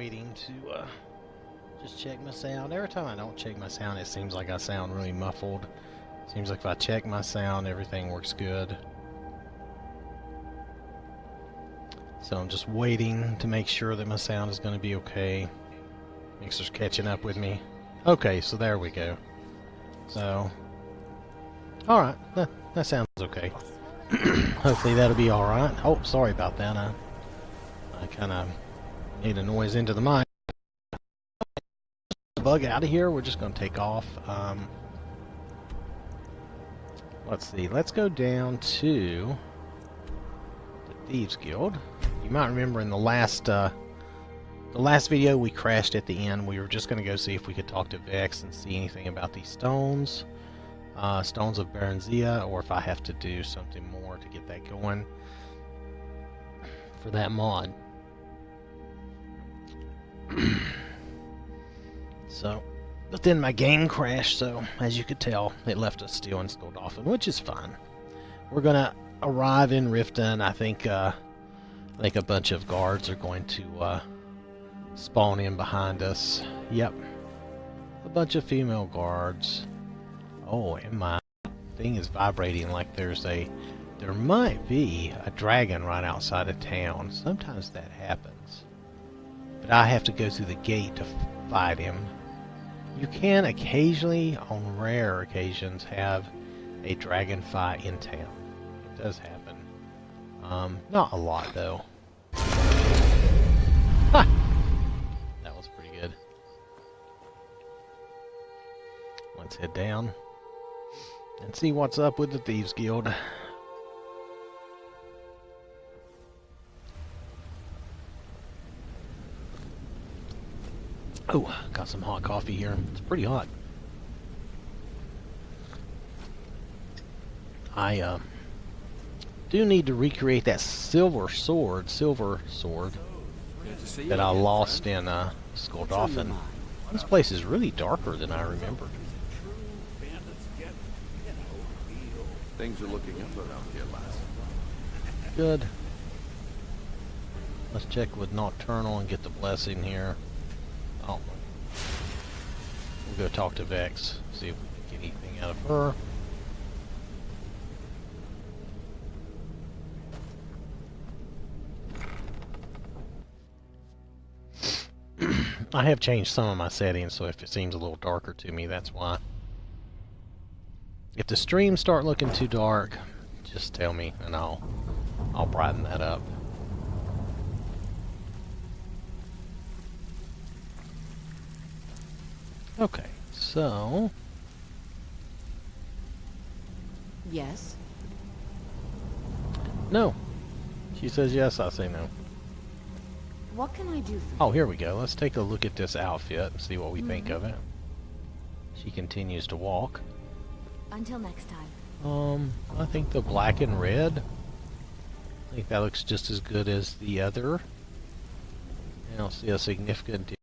waiting to just check my sound. Every time I don't check my sound, it seems like I sound really muffled. Seems like if I check my sound, everything works good. So I'm just waiting to make sure that my sound is going to be okay. Mixer's catching up with me. Okay, so there we go. So, alright, that sounds okay. Hopefully that'll be alright. Oh, sorry about that. I kind of made a noise into the mic. Bug out of here. We're just going to take off. Let's see. Let's go down to the Thieves Guild. You might remember in the last video we crashed at the end. We were just going to go see if we could talk to Vex and see anything about these stones. Stones of Baronzia, or if I have to do something more to get that going for that mod. So, but then my game crashed, so as you could tell, it left us still in Skuldolphin, which is fine. We're gonna arrive in Riften. I think a bunch of guards are going to spawn in behind us. Yep, a bunch of female guards. Oh, and my thing is vibrating like there might be a dragon right outside of town. Sometimes that happens, but I have to go through the gate to fight him. You can occasionally, on rare occasions, have a dragon fight in town. It does happen. Not a lot, though. Ha! That was pretty good. Let's head down and see what's up with the Thieves Guild. Oh, got some hot coffee here. It's pretty hot. I do need to recreate that silver sword that I lost in Skuldolphin. This place is really darker than I remembered. Things are looking up around here, lass. Good. Let's check with Nocturnal and get the blessing here. Oh. We'll go talk to Vex, see if we can get anything out of her. I have changed some of my settings, so if it seems a little darker to me, that's why. If the streams start looking too dark, just tell me and I'll brighten that up. Okay, so... Yes? No. She says yes, I say no. What can I do for you? Oh, here we go. Let's take a look at this outfit and see what we think of it. She continues to walk. Until next time. I think the black and red, I think that looks just as good as the other. I don't see a significant difference.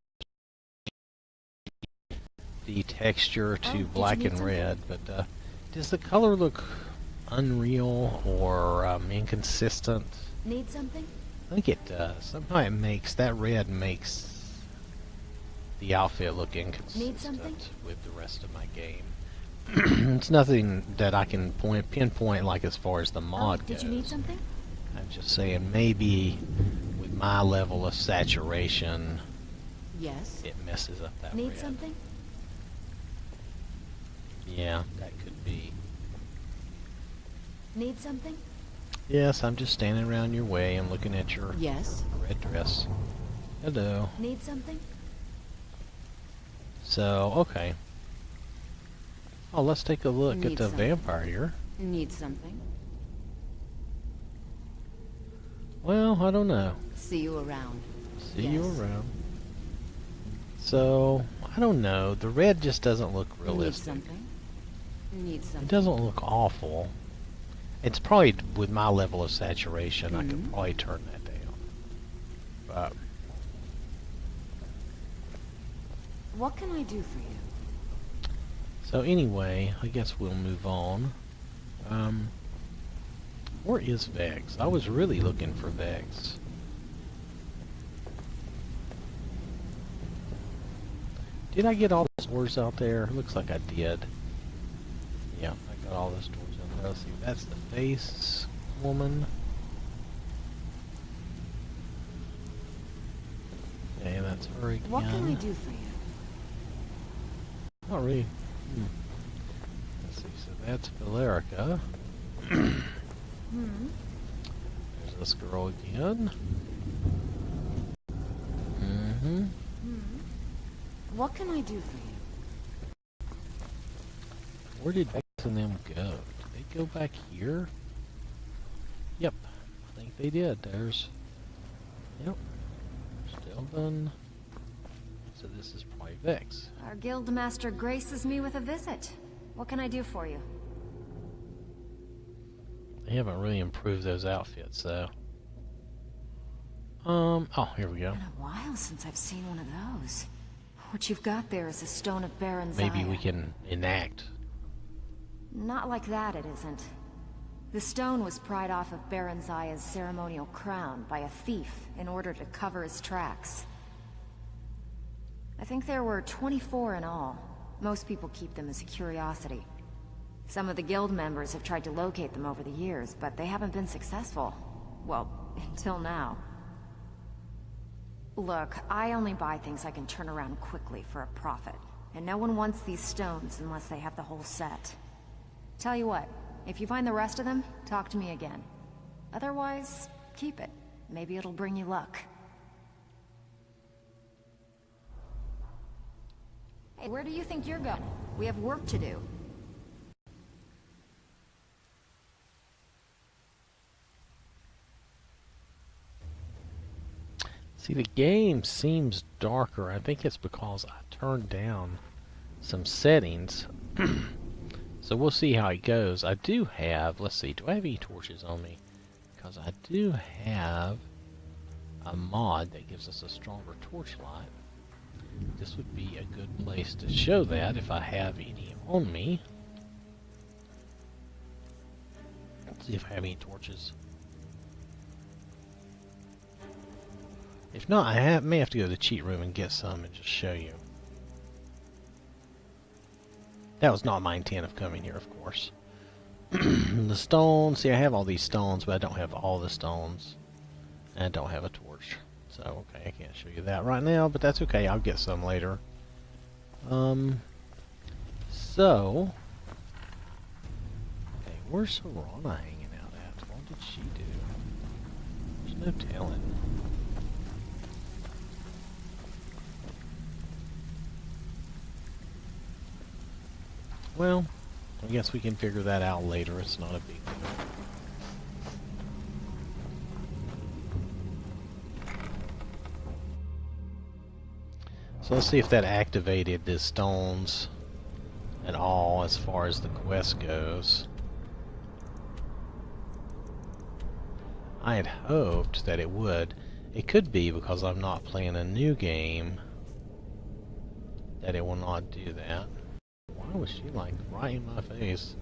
The texture to black and red, but does the color look unreal or inconsistent? Need something? I think it does. Somehow it makes, that red makes the outfit look inconsistent with the rest of my game. It's nothing that I can pinpoint like as far as the mod goes. Did you need something? I'm just saying maybe with my level of saturation, yes, it messes up that need red. Something? Yeah, that could be. Need something? Yes, I'm just standing around your way. I'm looking at your red dress. Hello. Need something? So, okay. Oh, let's take a look at the vampire here. Need something? Well, I don't know. See you around. See you around. So, I don't know. The red just doesn't look realistic. Need something? Need something? It doesn't look awful. It's probably with my level of saturation, I could probably turn that down. But what can I do for you? so anyway, I guess we'll move on. Where is Vex? I was really looking for Vex. Did I get all the stores out there? Looks like I did. Yeah, I got all the stores out there. Let's see, that's the face woman. Okay, that's her again. What can I do for you? Not really. Let's see, so that's Valerica. There's this girl again. What can I do for you? Where did Vex and them go? Did they go back here? Yep, I think they did. There's... Yep. Still done. So this is probably Vex. Our guild master graces me with a visit. What can I do for you? They haven't really improved those outfits, though. Oh, here we go. Been a while since I've seen one of those. What you've got there is a stone of Baron Zaya. Maybe we can enact. Not like that, it isn't. The stone was pried off of Baron Zaya's ceremonial crown by a thief in order to cover his tracks. I think there were 24 in all. Most people keep them as a curiosity. Some of the guild members have tried to locate them over the years, but they haven't been successful. Well, until now. Look, I only buy things I can turn around quickly for a profit. And no one wants these stones unless they have the whole set. Tell you what, if you find the rest of them, talk to me again. Otherwise, keep it. Maybe it'll bring you luck. Hey, where do you think you're going? We have work to do. See, the game seems darker. I think it's because I turned down some settings. So we'll see how it goes. I do have, let's see, do I have any torches on me? Because I do have a mod that gives us a stronger torchlight. This would be a good place to show that if I have any on me. Let's see if I have any torches. If not, I may have to go to the cheat room and get some and just show you. That was not my intent of coming here, of course. The stones, see, I have all these stones, but I don't have all the stones. And I don't have a torch. So, okay, I can't show you that right now, but that's okay, I'll get some later. So... Okay, where's Serana hanging out at? What did she do? There's no telling. Well, I guess we can figure that out later. It's not a big deal. So let's see if that activated the stones at all as far as the quest goes. I had hoped that it would. It could be because I'm not playing a new game that it will not do that. Why was she like right in my face?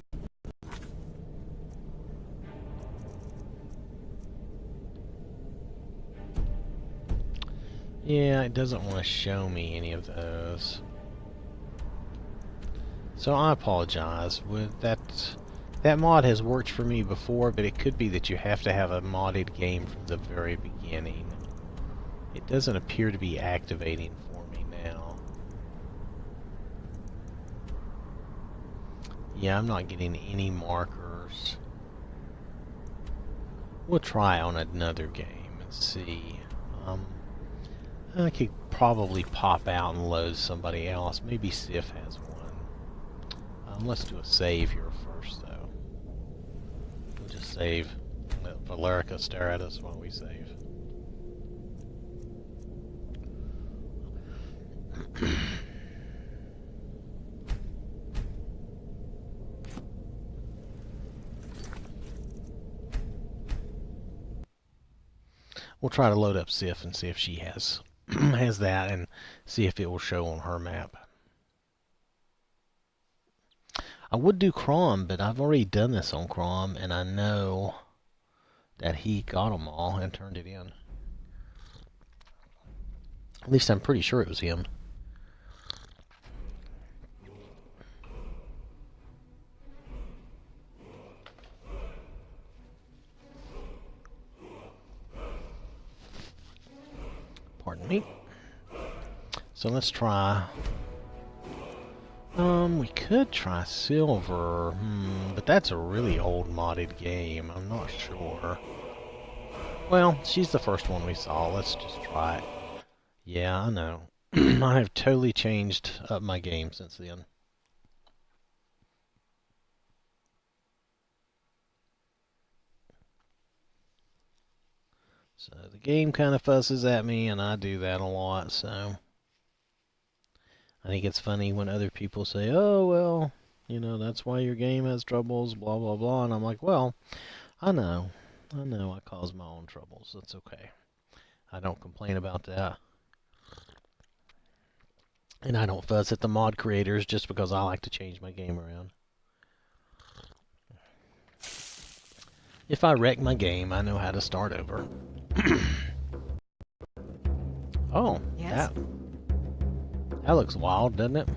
Yeah, it doesn't want to show me any of those. So I apologize. That mod has worked for me before, but it could be that you have to have a modded game from the very beginning. It doesn't appear to be activating for me now. Yeah, I'm not getting any markers. We'll try on another game and see. I could probably pop out and load somebody else. Maybe Sif has one. Let's do a save here first, though. We'll just save. Let Valerica stare at us while we save. We'll try to load up Sif and see if she has has that, and see if it will show on her map. I would do Crom, but I've already done this on Crom, and I know that he got them all and turned it in. At least I'm pretty sure it was him. Pardon me. So let's try... we could try silver, but that's a really old modded game. I'm not sure. Well, she's the first one we saw. Let's just try it. Yeah, I know. I have totally changed up my game since then. So the game kind of fusses at me, and I do that a lot, so... I think it's funny when other people say, oh, well, you know, that's why your game has troubles, blah, blah, blah. And I'm like, well, I know I cause my own troubles. That's okay. I don't complain about that. And I don't fuss at the mod creators just because I like to change my game around. If I wreck my game, I know how to start over. Oh, Yes? That looks wild, doesn't it?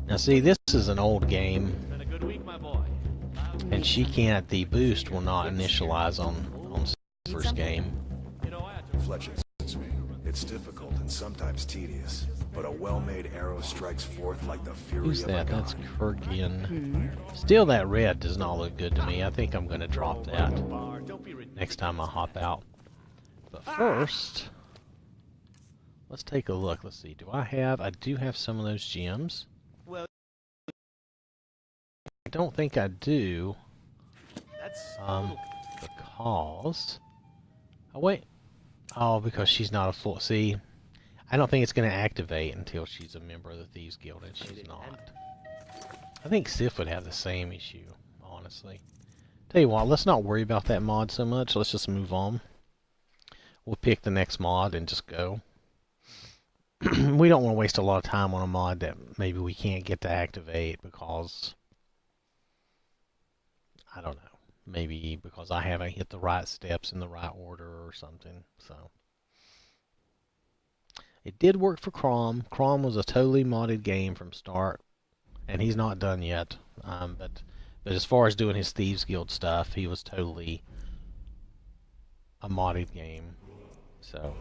Now see, this is an old game. Been a good week, my boy. And she can't, the boost will not initialize on Silver's game. You know, I had to Fletcher suits me. It's difficult and sometimes tedious, but a well-made arrow strikes forth like the fury Who's of a that? god. That's Kurgan. Still, that red does not look good to me. I think I'm going to drop that bar. Don't be ridiculous. next time I hop out. But first, let's take a look. Let's see. I do have some of those gems. Well, I don't think I do. that's Because... Oh, wait. Oh, because she's not a full... See, I don't think it's going to activate until she's a member of the Thieves Guild, and she's not. I think Sif would have the same issue, honestly. Tell you what, let's not worry about that mod so much. Let's just move on. We'll pick the next mod and just go. We don't want to waste a lot of time on a mod that maybe we can't get to activate because... I don't know. Maybe because I haven't hit the right steps in the right order or something. So it did work for Crom. Crom was a totally modded game from start, and he's not done yet. But as far as doing his Thieves Guild stuff, he was totally a modded game. So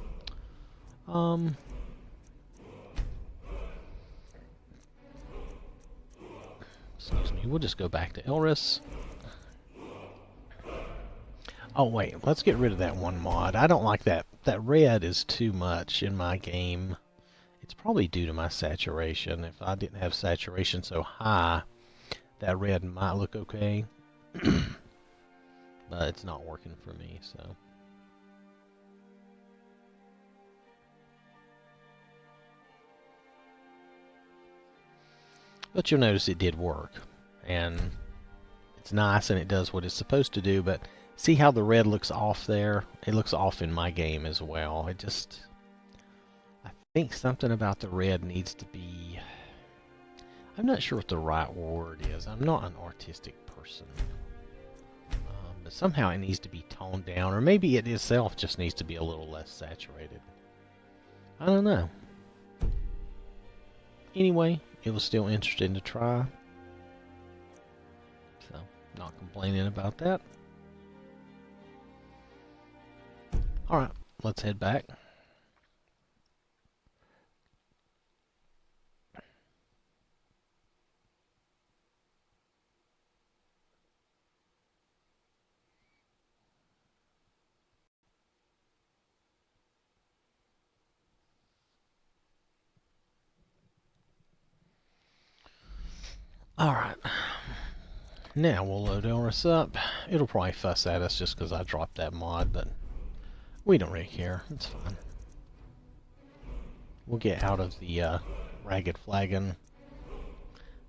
excuse me. We'll just go back to Elrys. Oh wait, let's get rid of that one mod. I don't like that. That red is too much in my game. It's probably due to my saturation. If I didn't have saturation so high, that red might look okay. But it's not working for me, so. But you'll notice it did work. And it's nice and it does what it's supposed to do, but see how the red looks off there? It looks off in my game as well. It just... I think something about the red needs to be... I'm not sure what the right word is. I'm not an artistic person. But somehow it needs to be toned down. Or maybe it itself just needs to be a little less saturated. I don't know. Anyway, it was still interesting to try. So, not complaining about that. Alright, let's head back. Alright, now we'll load Elrys up. It'll probably fuss at us just because I dropped that mod, but we don't really care. It's fine. We'll get out of the ragged flagon.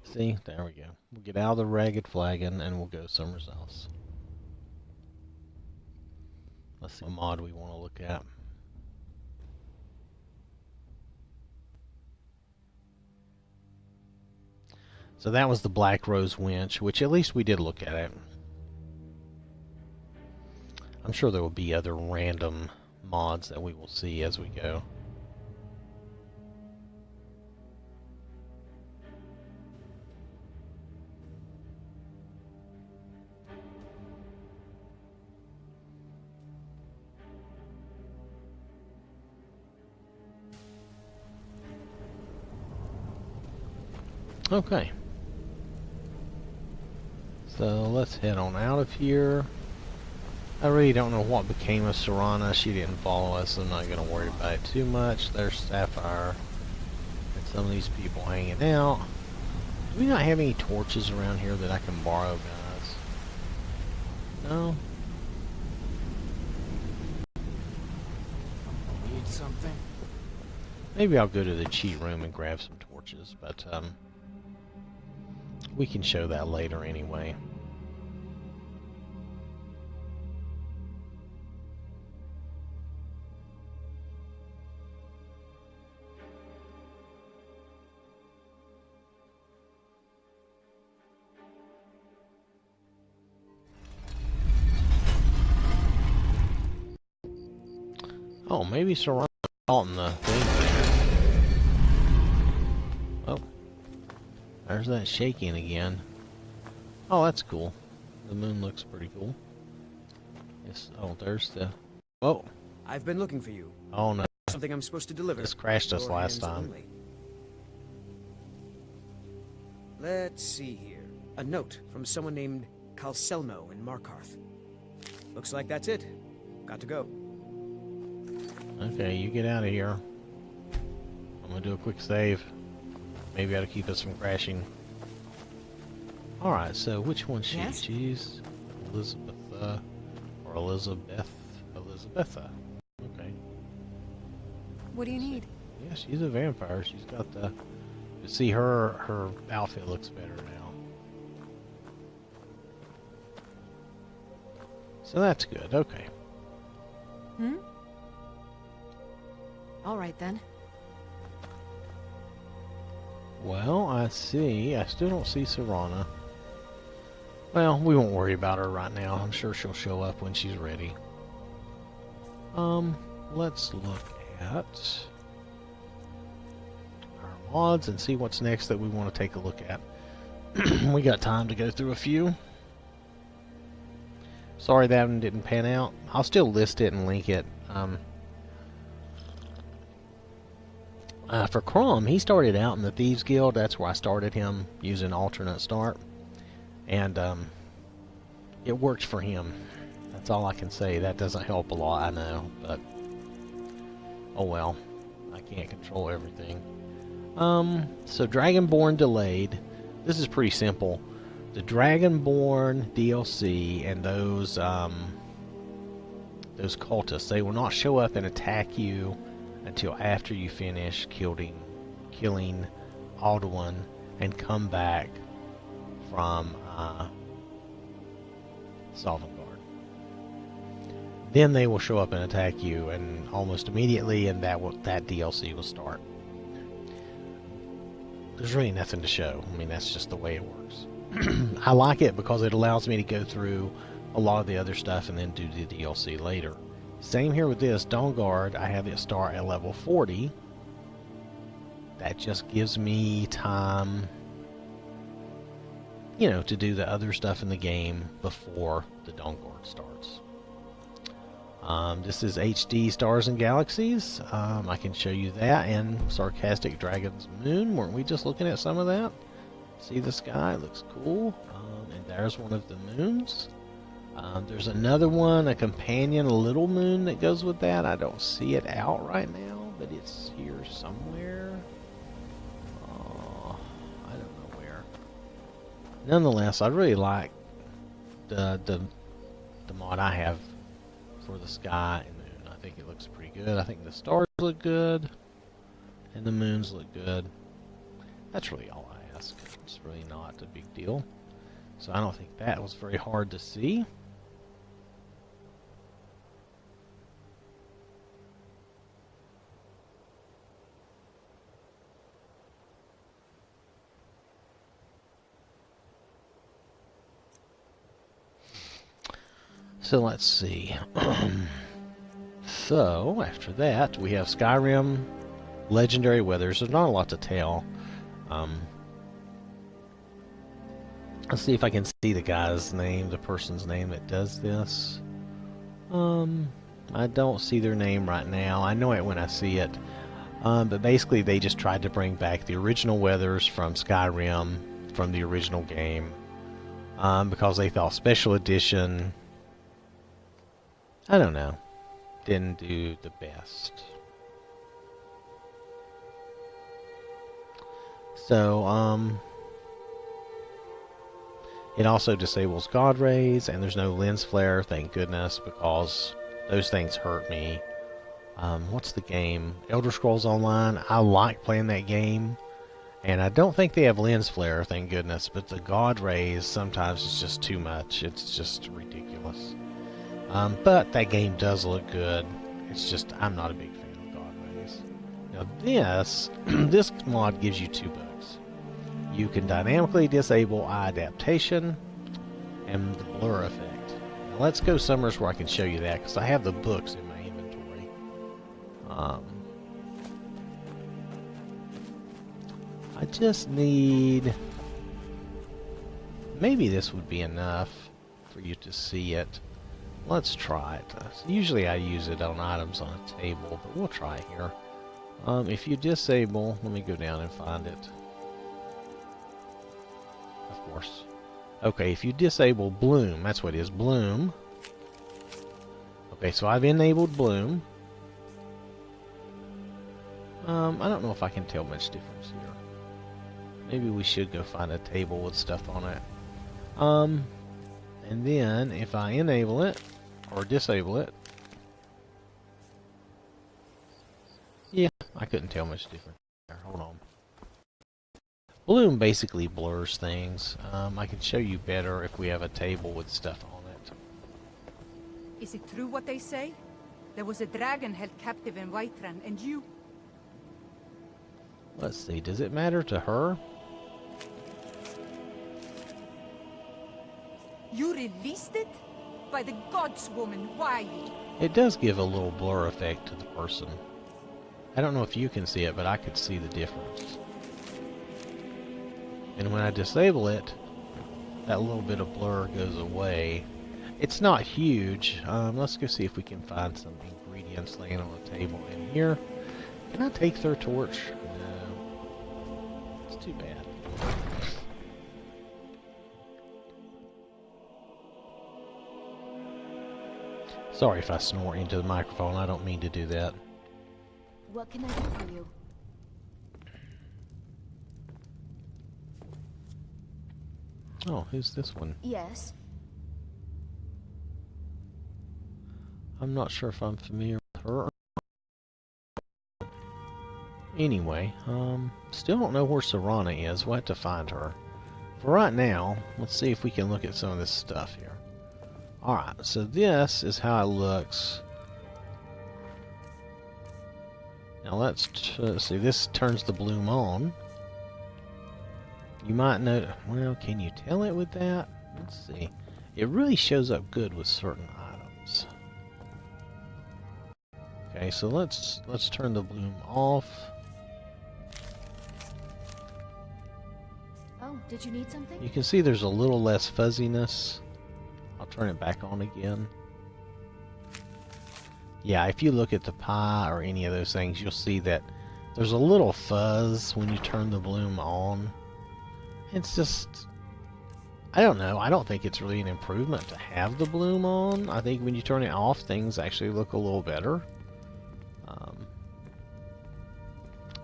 See, there we go. We'll get out of the ragged flagon and we'll go somewhere else. Let's see what mod we want to look at. So that was the Black Rose Winch, which at least we did look at it. I'm sure there will be other random mods that we will see as we go. Okay. So let's head on out of here. I really don't know what became of Serana. She didn't follow us, so I'm not going to worry about it too much. There's Sapphire and some of these people hanging out. Do we not have any torches around here that I can borrow, guys? No? Need something? Maybe I'll go to the cheat room and grab some torches, but we can show that later anyway. Oh, maybe Serana caught in the thing there. Oh. There's that shaking again. Oh, that's cool. The moon looks pretty cool. Yes. Oh, there's the... Oh. I've been looking for you. Oh, no. Something I'm supposed to deliver. This crashed us Your last hands time. only. Let's see here. A note from someone named Calselmo in Markarth. Looks like that's it. Got to go. Okay, you get out of here. I'm gonna do a quick save. Maybe that'll keep us from crashing. Alright, so which one's she? Yes? She's Elizabetha or Elizabetha. Okay. What do you need? Yeah, she's a vampire. She's got the... You see, her outfit looks better now. So that's good. Okay. Hmm? All right, then. Well, I see. I still don't see Serana. Well, we won't worry about her right now. I'm sure she'll show up when she's ready. Let's look at our mods and see what's next that we want to take a look at. We got time to go through a few. Sorry that one didn't pan out. I'll still list it and link it. For Crom, he started out in the Thieves Guild. That's where I started him, using alternate start. And it worked for him. That's all I can say. That doesn't help a lot, I know. But, oh well. I can't control everything. So Dragonborn delayed. This is pretty simple. The Dragonborn DLC and those cultists, they will not show up and attack you until after you finish killing Alduin and come back from Sovngarde. Then they will show up and attack you, and almost immediately, and that DLC will start. There's really nothing to show. I mean, that's just the way it works. I like it because it allows me to go through a lot of the other stuff and then do the DLC later. Same here with this. Dawnguard, I have it start at level 40. That just gives me time, you know, to do the other stuff in the game before the Dawnguard starts. This is HD Stars and Galaxies. I can show you that, and Sarcastic Dragon's Moon. Weren't we just looking at some of that? See the sky? It looks cool. And there's one of the moons. There's another one, a companion, a little moon that goes with that. I don't see it out right now, but it's here somewhere. I don't know where. Nonetheless, I really like the mod I have for the sky and moon. I think it looks pretty good. I think the stars look good, and the moons look good. That's really all I ask. It's really not a big deal. So I don't think that was very hard to see. So let's see. So after that, we have Skyrim Legendary Weathers. There's not a lot to tell. Let's see if I can see the guy's name, the person's name that does this. I don't see their name right now. I know it when I see it. But basically they just tried to bring back the original weathers from Skyrim, from the original game, because they thought Special Edition, I don't know, didn't do the best. So, it also disables God rays, and there's no lens flare, thank goodness, because those things hurt me. What's the game? Elder Scrolls Online. I like playing that game, and I don't think they have lens flare, thank goodness, but the God rays sometimes is just too much. It's just ridiculous. But that game does look good. It's just, I'm not a big fan of God rays. Now this, this mod gives you 2 bugs. You can dynamically disable eye adaptation and the blur effect. Now let's go somewhere where I can show you that, because I have the books in my inventory. I just need... Maybe this would be enough for you to see it. Let's try it. Usually I use it on items on a table, but we'll try it here. If you disable... Let me go down and find it. Of course. Okay, if you disable bloom, that's what it is, bloom. Okay, so I've enabled bloom. I don't know if I can tell much difference here. Maybe we should go find a table with stuff on it. And then if I enable it or disable it, yeah, I couldn't tell much difference there. Hold on. Bloom basically blurs things. I can show you better if we have a table with stuff on it. Is it true what they say? There was a dragon held captive in Whiterun, and you... Let's see, does it matter to her? You released it? By the gods, woman, why? It does give a little blur effect to the person. I don't know if you can see it, but I could see the difference. And when I disable it, that little bit of blur goes away. It's not huge. Let's go see if we can find some ingredients laying on the table in here. Can I take their torch? No. It's too bad. Sorry if I snort into the microphone. I don't mean to do that. What can I do for you? Oh, who's this one? Yes. I'm not sure if I'm familiar with her. Anyway, still don't know where Serana is. We'll have to find her. For right now, let's see if we can look at some of this stuff here. Alright, so this is how it looks. Now let's see, this turns the bloom on. You might know, well, can you tell it with that? Let's see. It really shows up good with certain items. Okay, so let's turn the bloom off. Oh, did you need something? You can see there's a little less fuzziness. I'll turn it back on again. Yeah, if you look at the pie or any of those things, you'll see that there's a little fuzz when you turn the bloom on. It's just, I don't know. I don't think it's really an improvement to have the bloom on. I think when you turn it off, things actually look a little better.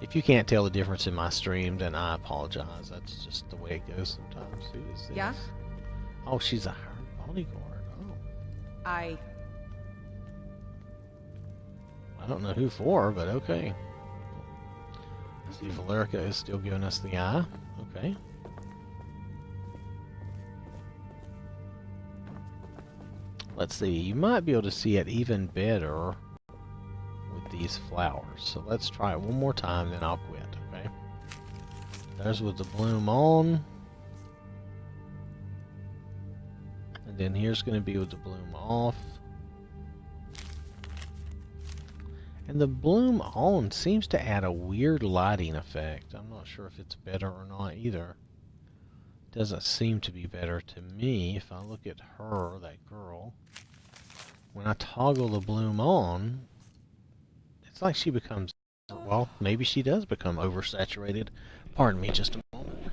If you can't tell the difference in my stream, then I apologize. That's just the way it goes sometimes. Who is this? Yeah? Oh, she's a hired bodyguard. Oh. I don't know who for, but okay. See, Valerica is still giving us the eye. Okay. Let's see, you might be able to see it even better with these flowers. So let's try it one more time, then I'll quit, okay? There's with the bloom on. And then here's going to be with the bloom off. And the bloom on seems to add a weird lighting effect. I'm not sure if it's better or not either. Doesn't seem to be better to me. If I look at her, that girl, when I toggle the bloom on, it's like she becomes Well, maybe she does become oversaturated. Pardon me just a moment.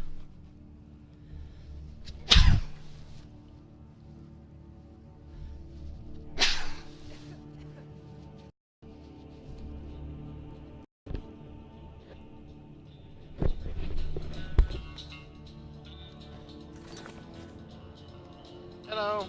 Hello.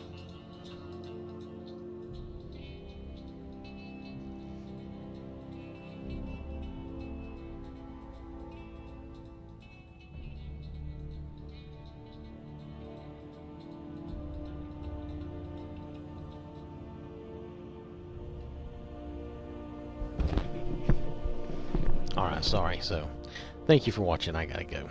Alright, sorry. So, thank you for watching. I gotta go.